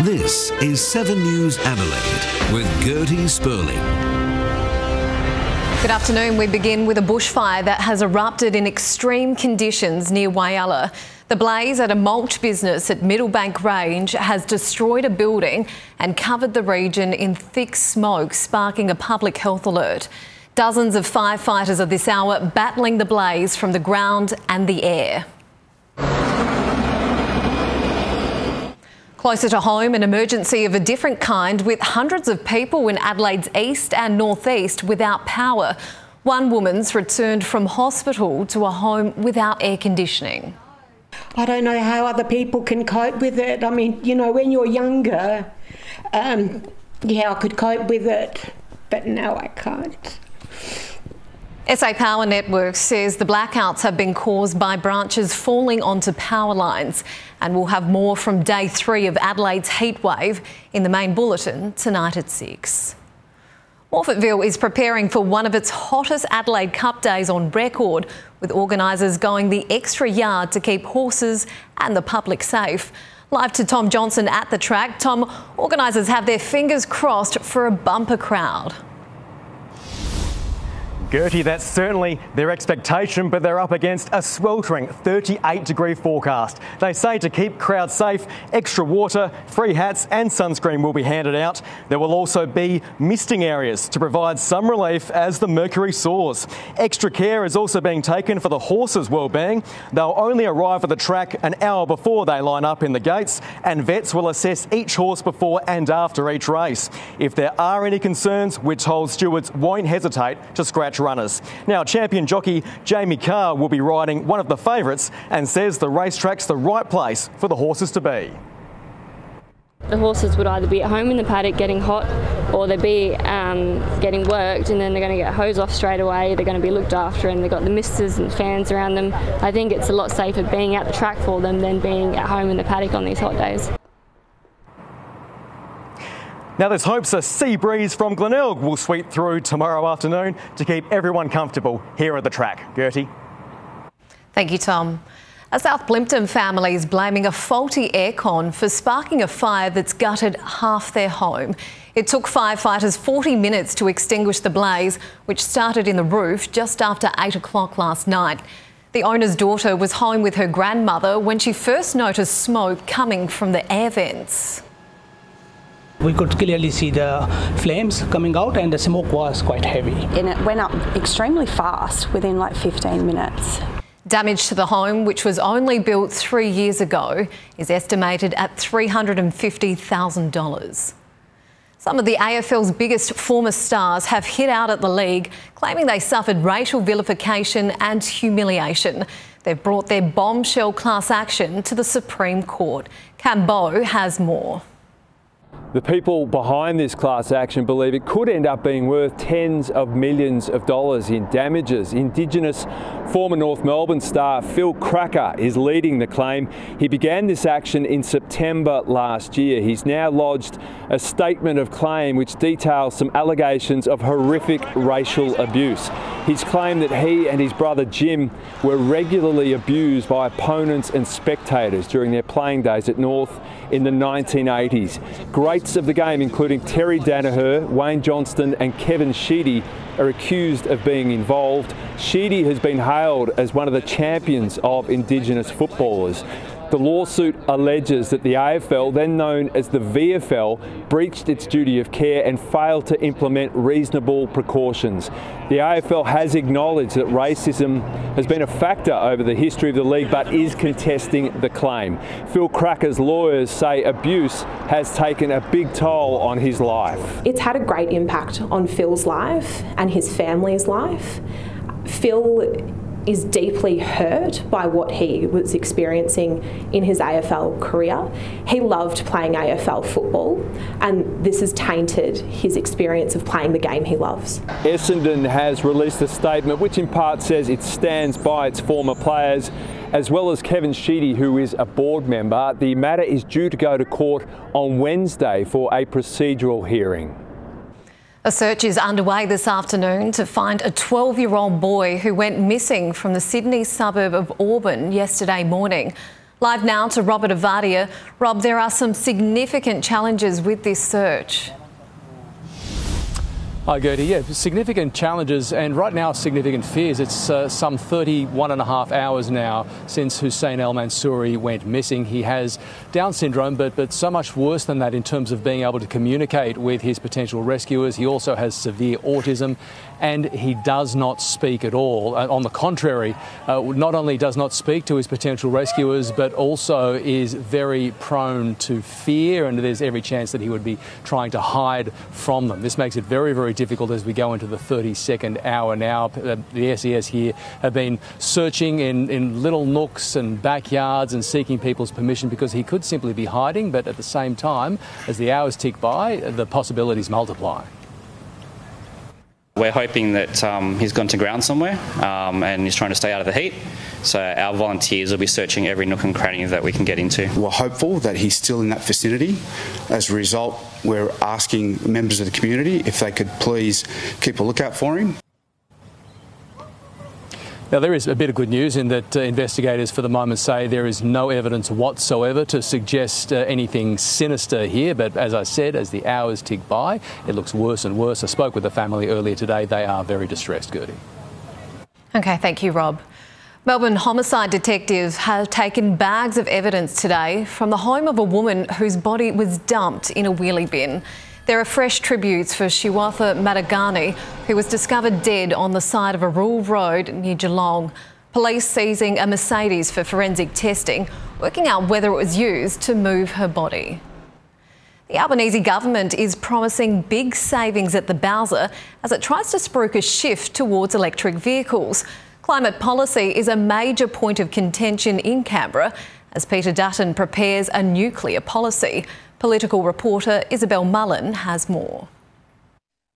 This is 7 News Adelaide with Gertie Spurling. Good afternoon. We begin with a bushfire that has erupted in extreme conditions near Whyalla. The blaze at a mulch business at Middlebank Range has destroyed a building and covered the region in thick smoke, sparking a public health alert. Dozens of firefighters are this hour battling the blaze from the ground and the air. Closer to home, an emergency of a different kind with hundreds of people in Adelaide's east and northeast without power. One woman's returned from hospital to a home without air conditioning. I don't know how other people can cope with it. I mean, you know, when you're younger, yeah, I could cope with it, but now I can't. SA Power Networks says the blackouts have been caused by branches falling onto power lines, and we'll have more from day 3 of Adelaide's heatwave in the main bulletin tonight at 6. Morphettville is preparing for one of its hottest Adelaide Cup days on record, with organisers going the extra yard to keep horses and the public safe. Live to Tom Johnson at the track. Tom, organisers have their fingers crossed for a bumper crowd. Gertie, that's certainly their expectation, but they're up against a sweltering 38-degree forecast. They say to keep crowds safe, extra water, free hats and sunscreen will be handed out. There will also be misting areas to provide some relief as the mercury soars. Extra care is also being taken for the horses' well-being. They'll only arrive at the track an hour before they line up in the gates, and vets will assess each horse before and after each race. If there are any concerns, we're told stewards won't hesitate to scratch runners. Now, champion jockey Jamie Carr will be riding one of the favourites and says the racetrack's the right place for the horses to be. The horses would either be at home in the paddock getting hot, or they'd be getting worked, and then they're going to get hosed off straight away. They're going to be looked after, and they've got the misters and fans around them. I think it's a lot safer being at the track for them than being at home in the paddock on these hot days. Now, there's hopes a sea breeze from Glenelg will sweep through tomorrow afternoon to keep everyone comfortable here at the track. Gertie. Thank you, Tom. A South Plympton family is blaming a faulty aircon for sparking a fire that's gutted half their home. It took firefighters 40 minutes to extinguish the blaze, which started in the roof just after 8 o'clock last night. The owner's daughter was home with her grandmother when she first noticed smoke coming from the air vents. We could clearly see the flames coming out, and the smoke was quite heavy. And it went up extremely fast within like 15 minutes. Damage to the home, which was only built 3 years ago, is estimated at $350,000. Some of the AFL's biggest former stars have hit out at the league, claiming they suffered racial vilification and humiliation. They've brought their bombshell class action to the Supreme Court. Cambo has more. The people behind this class action believe it could end up being worth tens of millions of dollars in damages. Indigenous former North Melbourne star Phil Cracker is leading the claim. He began this action in September last year. He's now lodged a statement of claim which details some allegations of horrific racial abuse. He's claimed that he and his brother Jim were regularly abused by opponents and spectators during their playing days at North in the 1980s. Greats of the game, including Terry Danaher, Wayne Johnston and Kevin Sheedy, are accused of being involved. Sheedy has been hailed as one of the champions of Indigenous footballers. The lawsuit alleges that the AFL, then known as the VFL, breached its duty of care and failed to implement reasonable precautions. The AFL has acknowledged that racism has been a factor over the history of the league, but is contesting the claim. Phil Cracker's lawyers say abuse has taken a big toll on his life. It's had a great impact on Phil's life and his family's life. Phil is deeply hurt by what he was experiencing in his AFL career. He loved playing AFL football, and this has tainted his experience of playing the game he loves. Essendon has released a statement which in part says it stands by its former players, as well as Kevin Sheedy, who is a board member. The matter is due to go to court on Wednesday for a procedural hearing. A search is underway this afternoon to find a 12-year-old boy who went missing from the Sydney suburb of Auburn yesterday morning. Live now to Robert Avadia. Rob, there are some significant challenges with this search. Hi Gertie, yeah, significant challenges and right now significant fears. It's some 31.5 hours now since Hussein El Mansouri went missing. He has Down syndrome, but so much worse than that in terms of being able to communicate with his potential rescuers. He also has severe autism and he does not speak at all. On the contrary, not only does not speak to his potential rescuers, but also is very prone to fear, and there's every chance that he would be trying to hide from them. This makes it very, very difficult as we go into the 32nd hour now. The SES here have been searching in little nooks and backyards and seeking people's permission because he could simply be hiding, but at the same time, as the hours tick by, the possibilities multiply. We're hoping that he's gone to ground somewhere and he's trying to stay out of the heat. So our volunteers will be searching every nook and cranny that we can get into. We're hopeful that he's still in that vicinity. As a result, we're asking members of the community if they could please keep a lookout for him. Now, there is a bit of good news in that investigators for the moment say there is no evidence whatsoever to suggest anything sinister here. But as I said, as the hours tick by, it looks worse and worse. I spoke with the family earlier today. They are very distressed, Gertie. OK, thank you, Rob. Melbourne homicide detectives have taken bags of evidence today from the home of a woman whose body was dumped in a wheelie bin. There are fresh tributes for Shiwatha Madagani, who was discovered dead on the side of a rural road near Geelong. Police seizing a Mercedes for forensic testing, working out whether it was used to move her body. The Albanese government is promising big savings at the Bowser as it tries to spruik a shift towards electric vehicles. Climate policy is a major point of contention in Canberra as Peter Dutton prepares a nuclear policy. Political reporter Isabel Mullen has more.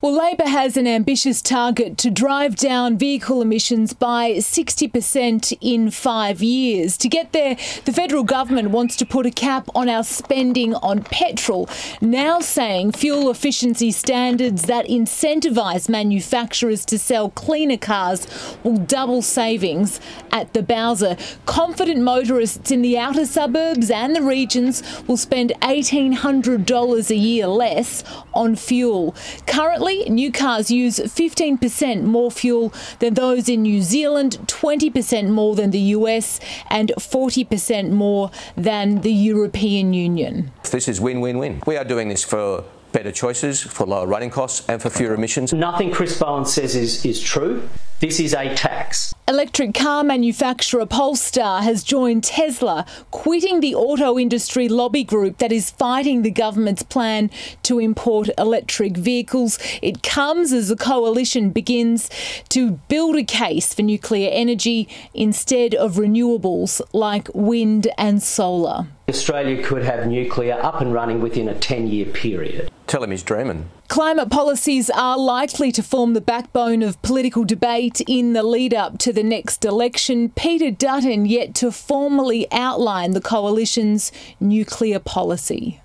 Well, Labor has an ambitious target to drive down vehicle emissions by 60% in 5 years. To get there, the federal government wants to put a cap on our spending on petrol, now saying fuel efficiency standards that incentivise manufacturers to sell cleaner cars will double savings at the Bowser. Confident motorists in the outer suburbs and the regions will spend $1,800 a year less on fuel. Currently, new cars use 15% more fuel than those in New Zealand, 20% more than the US and 40% more than the European Union. This is win-win-win. We are doing this for better choices, for lower running costs and for fewer emissions. Nothing Chris Bowen says is true. This is a tax. Electric car manufacturer Polestar has joined Tesla, quitting the auto industry lobby group that is fighting the government's plan to import electric vehicles. It comes as the coalition begins to build a case for nuclear energy instead of renewables like wind and solar. Australia could have nuclear up and running within a 10-year period. Tell him he's dreaming. Climate policies are likely to form the backbone of political debate in the lead-up to the next election. Peter Dutton yet to formally outline the coalition's nuclear policy.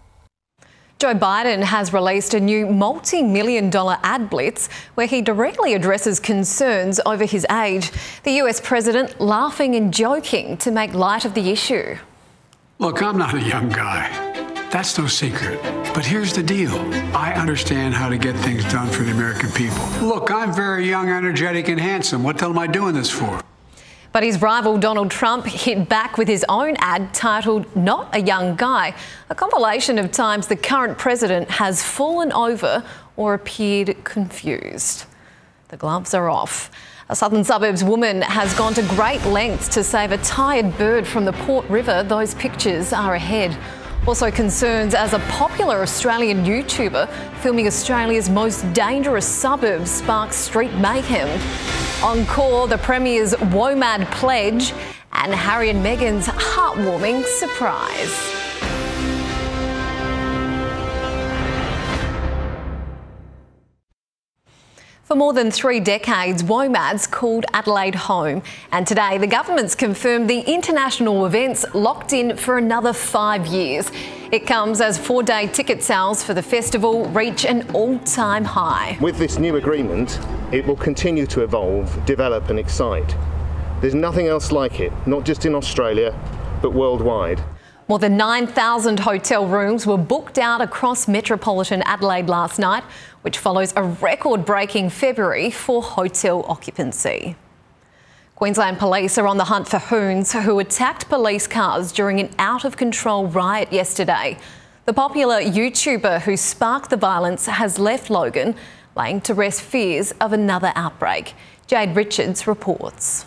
Joe Biden has released a new multi-million-dollar ad blitz where he directly addresses concerns over his age. The US president laughing and joking to make light of the issue. Look, I'm not a young guy. That's no secret. But here's the deal. I understand how to get things done for the American people. Look, I'm very young, energetic, and handsome. What the hell am I doing this for? But his rival Donald Trump hit back with his own ad titled Not a Young Guy, a compilation of times the current president has fallen over or appeared confused. The gloves are off. A southern suburbs woman has gone to great lengths to save a tired bird from the Port River. Those pictures are ahead. Also concerns as a popular Australian YouTuber filming Australia's most dangerous suburbs sparks street mayhem. Encore, the Premier's WOMAD pledge and Harry and Meghan's heartwarming surprise. For more than 3 decades, WOMAD's called Adelaide home. And today, the government's confirmed the international event's locked in for another 5 years. It comes as 4-day ticket sales for the festival reach an all-time high. With this new agreement, it will continue to evolve, develop and excite. There's nothing else like it, not just in Australia, but worldwide. More than 9,000 hotel rooms were booked out across metropolitan Adelaide last night, which follows a record-breaking February for hotel occupancy. Queensland Police are on the hunt for hoons who attacked police cars during an out-of-control riot yesterday. The popular YouTuber who sparked the violence has left Logan, laying to rest fears of another outbreak. Jade Richards reports.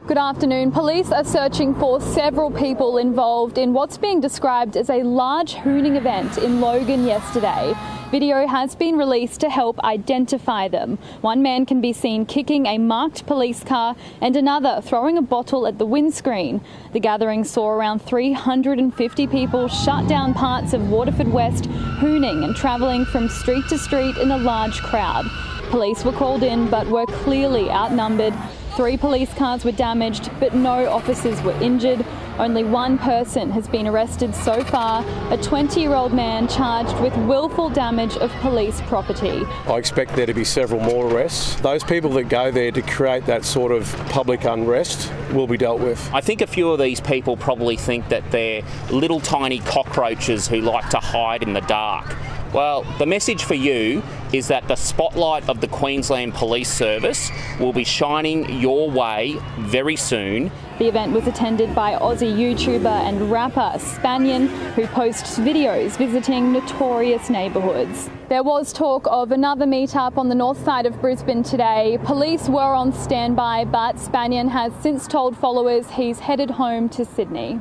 Good afternoon. Police are searching for several people involved in what's being described as a large hooning event in Logan yesterday. Video has been released to help identify them. One man can be seen kicking a marked police car and another throwing a bottle at the windscreen. The gathering saw around 350 people shut down parts of Waterford West, hooning and travelling from street to street in a large crowd. Police were called in but were clearly outnumbered. 3 police cars were damaged, but no officers were injured. Only one person has been arrested so far, a 20-year-old man charged with willful damage of police property. I expect there to be several more arrests. Those people that go there to create that sort of public unrest will be dealt with. I think a few of these people probably think that they're little tiny cockroaches who like to hide in the dark. Well, the message for you is that the spotlight of the Queensland Police Service will be shining your way very soon. The event was attended by Aussie YouTuber and rapper Spurling, who posts videos visiting notorious neighbourhoods. There was talk of another meet-up on the north side of Brisbane today. Police were on standby, but Spurling has since told followers he's headed home to Sydney.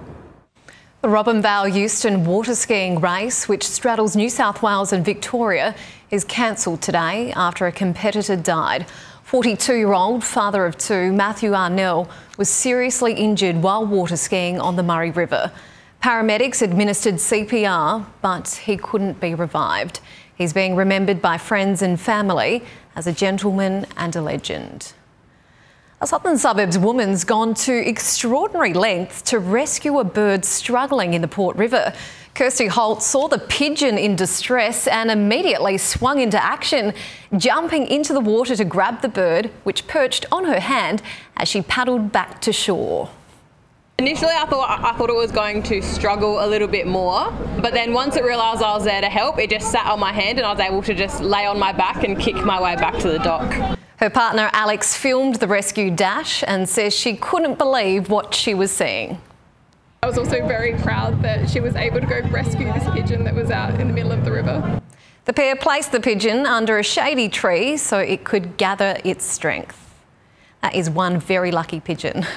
The Robinvale Euston water skiing race, which straddles New South Wales and Victoria, is cancelled today after a competitor died. 42-year-old father of 2, Matthew Arnell, was seriously injured while water skiing on the Murray River. Paramedics administered CPR, but he couldn't be revived. He's being remembered by friends and family as a gentleman and a legend. A southern suburbs woman's gone to extraordinary lengths to rescue a bird struggling in the Port River. Kirsty Holt saw the pigeon in distress and immediately swung into action, jumping into the water to grab the bird, which perched on her hand as she paddled back to shore. Initially I thought it was going to struggle a little bit more, but then once it realised I was there to help, it just sat on my hand and I was able to just lay on my back and kick my way back to the dock. Her partner Alex filmed the rescue dash and says she couldn't believe what she was seeing. I was also very proud that she was able to go rescue this pigeon that was out in the middle of the river. The pair placed the pigeon under a shady tree so it could gather its strength. That is one very lucky pigeon.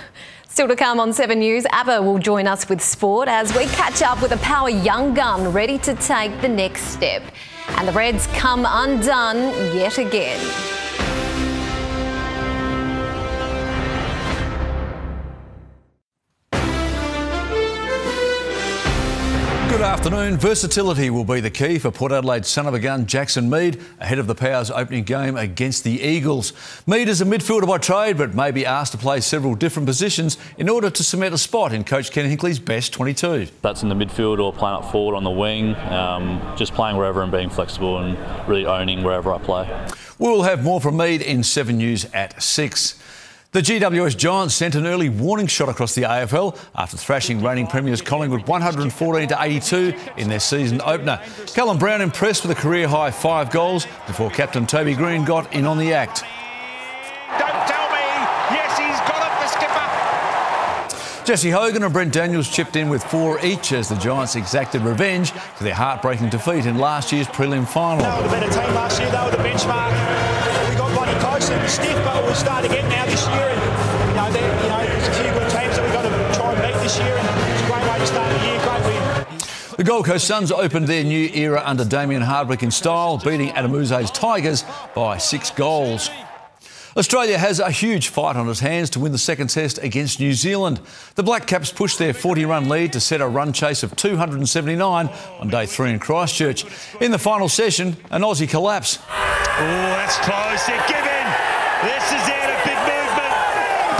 Still to come on 7 News, Abba will join us with sport as we catch up with a power young gun ready to take the next step. And the Reds come undone yet again. Good afternoon. Versatility will be the key for Port Adelaide's son of a gun, Jackson Mead, ahead of the Power's opening game against the Eagles. Mead is a midfielder by trade, but may be asked to play several different positions in order to cement a spot in Coach Ken Hinkley's best 22. That's in the midfield or playing up forward on the wing, just playing wherever and being flexible and really owning wherever I play. We'll have more from Mead in 7 News at 6. The GWS Giants sent an early warning shot across the AFL after thrashing reigning premiers Collingwood 114-82 in their season opener. Callum Brown impressed with a career-high 5 goals before captain Toby Green got in on the act. Don't tell me! Yes, he's got up the skipper! Jesse Hogan and Brent Daniels chipped in with 4 each as the Giants exacted revenge for their heartbreaking defeat in last year's prelim final. They were the better team last year, they were the benchmark. We got bloody close and stiff, but we'll start again now this year. And, there's a few good teams that we've got to try and beat this year, and it's a great way to start the year, great win. The Gold Coast Suns opened their new era under Damien Hardwick in style, beating Adamuse's Tigers by 6 goals. Australia has a huge fight on its hands to win the second test against New Zealand. The Black Caps pushed their 40-run lead to set a run chase of 279 on day 3 in Christchurch. In the final session, an Aussie collapse. Oh, that's close. They're given. This is it, a big movement.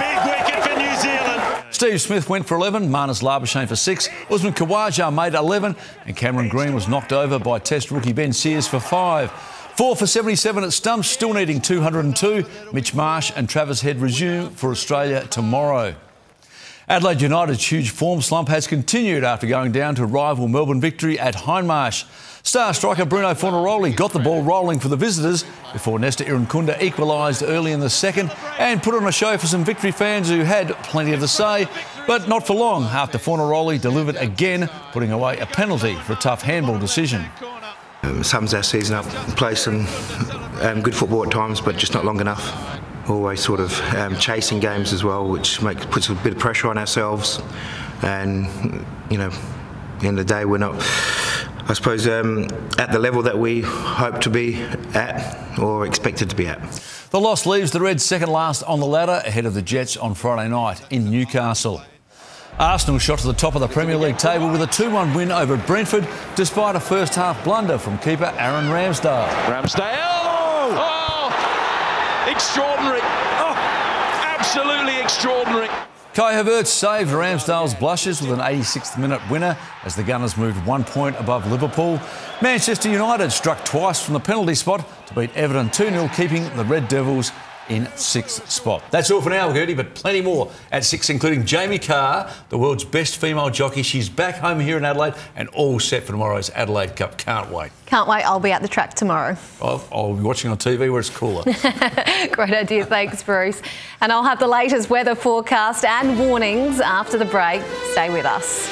Big wicket for New Zealand. Steve Smith went for 11, Marnus Labuschagne for 6, Usman Khawaja made 11 and Cameron Green was knocked over by Test rookie Ben Sears for 5. 4 for 77 at stumps, still needing 202. Mitch Marsh and Travis Head resume for Australia tomorrow. Adelaide United's huge form slump has continued after going down to rival Melbourne victory at Hindmarsh. Star striker Bruno Fornaroli got the ball rolling for the visitors before Nesta Irankunda equalised early in the second and put on a show for some victory fans who had plenty to say, but not for long after Fornaroli delivered again, putting away a penalty for a tough handball decision. Sums our season up, play some good football at times, but just not long enough. Always sort of chasing games as well, which puts a bit of pressure on ourselves. And, you know, at the end of the day, we're not, I suppose, at the level that we hope to be at or expected to be at. The loss leaves the Reds second last on the ladder ahead of the Jets on Friday night in Newcastle. Arsenal shot to the top of the Premier League table with a 2-1 win over Brentford despite a first-half blunder from keeper Aaron Ramsdale. Extraordinary. Oh, absolutely extraordinary. Kai Havertz saved Ramsdale's blushes with an 86th minute winner as the Gunners moved 1 point above Liverpool. Manchester United struck twice from the penalty spot to beat Everton 2-0, keeping the Red Devils in 6th spot. That's all for now, Gertie, but plenty more at 6, including Jamie Carr, the world's best female jockey. She's back home here in Adelaide and all set for tomorrow's Adelaide Cup. Can't wait. Can't wait. I'll be at the track tomorrow. I'll be watching on TV where it's cooler. Great idea. Thanks, Bruce. And I'll have the latest weather forecast and warnings after the break. Stay with us.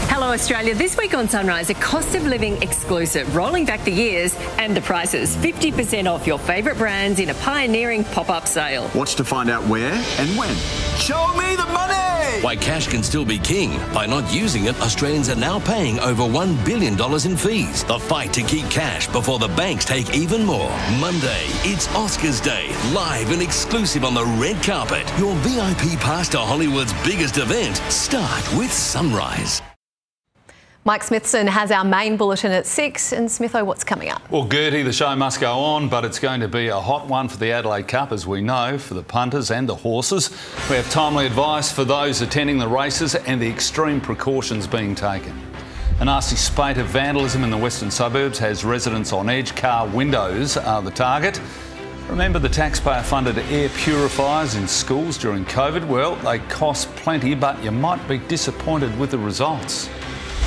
Hello Australia, this week on Sunrise, a cost of living exclusive, rolling back the years and the prices. 50% off your favourite brands in a pioneering pop-up sale. Watch to find out where and when. Show me the money! Why cash can still be king. By not using it, Australians are now paying over $1 billion in fees. The fight to keep cash before the banks take even more. Monday, it's Oscars Day, live and exclusive on the red carpet. Your VIP pass to Hollywood's biggest event. Start with Sunrise. Mike Smithson has our main bulletin at 6. And Smitho, what's coming up? Well, Gertie, the show must go on, but it's going to be a hot one for the Adelaide Cup, as we know, for the punters and the horses. We have timely advice for those attending the races and the extreme precautions being taken. A nasty spate of vandalism in the western suburbs has residents on edge. Car windows are the target. Remember the taxpayer-funded air purifiers in schools during COVID? Well, they cost plenty, but you might be disappointed with the results.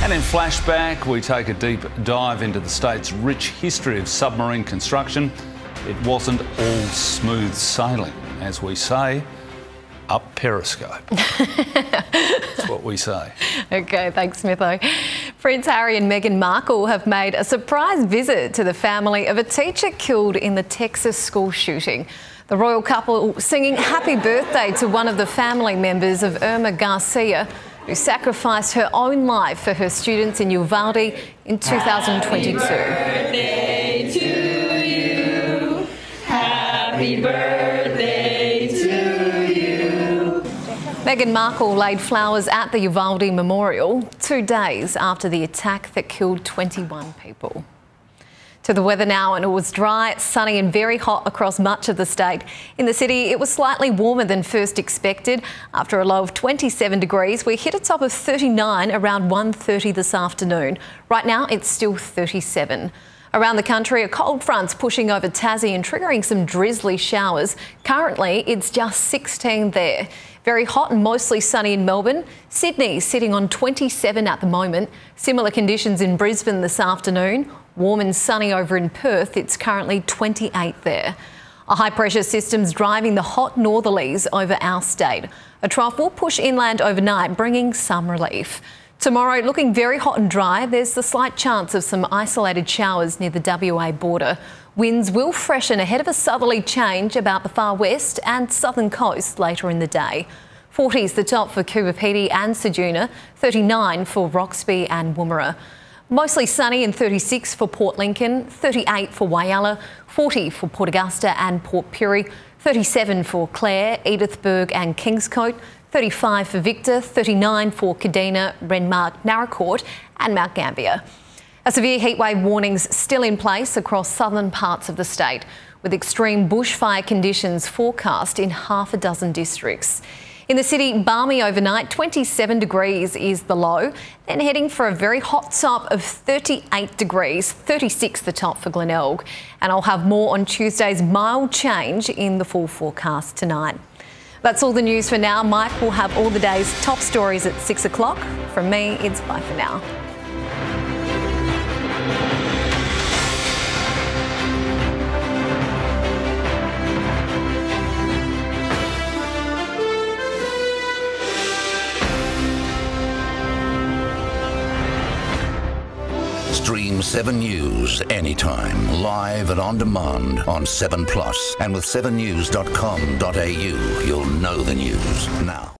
And in Flashback, we take a deep dive into the state's rich history of submarine construction. It wasn't all smooth sailing, as we say, up Periscope. That's what we say. OK, thanks, Smitho. Prince Harry and Meghan Markle have made a surprise visit to the family of a teacher killed in the Texas school shooting. The royal couple singing happy birthday to one of the family members of Irma Garcia, who sacrificed her own life for her students in Uvalde in 2022. Happy birthday to you. Happy birthday to you. Meghan Markle laid flowers at the Uvalde Memorial 2 days after the attack that killed 21 people. To the weather now, and it was dry, sunny and very hot across much of the state. In the city, it was slightly warmer than first expected. After a low of 27 degrees, we hit a top of 39 around 1:30 this afternoon. Right now, it's still 37. Around the country, a cold front's pushing over Tassie and triggering some drizzly showers. Currently, it's just 16 there. Very hot and mostly sunny in Melbourne. Sydney sitting on 27 at the moment. Similar conditions in Brisbane this afternoon. Warm and sunny over in Perth. It's currently 28 there. A high pressure system's driving the hot northerlies over our state. A trough will push inland overnight, bringing some relief. Tomorrow, looking very hot and dry. There's the slight chance of some isolated showers near the WA border. Winds will freshen ahead of a southerly change about the far west and southern coast later in the day. 40's the top for Coober Pedy and Ceduna, 39 for Roxby and Woomera. Mostly sunny and 36 for Port Lincoln, 38 for Whyalla, 40 for Port Augusta and Port Pirie, 37 for Clare, Edithburgh and Kingscote, 35 for Victor, 39 for Kadina, Renmark, Naracoorte and Mount Gambier. A severe heatwave warning's still in place across southern parts of the state, with extreme bushfire conditions forecast in half a dozen districts. In the city, balmy overnight, 27 degrees is the low. Then heading for a very hot top of 38 degrees, 36 the top for Glenelg. And I'll have more on Tuesday's mild change in the full forecast tonight. That's all the news for now. Mike will have all the day's top stories at 6 o'clock. From me, it's bye for now. Stream 7 News anytime, live and on demand on 7 Plus. And with 7news.com.au, you'll know the news now.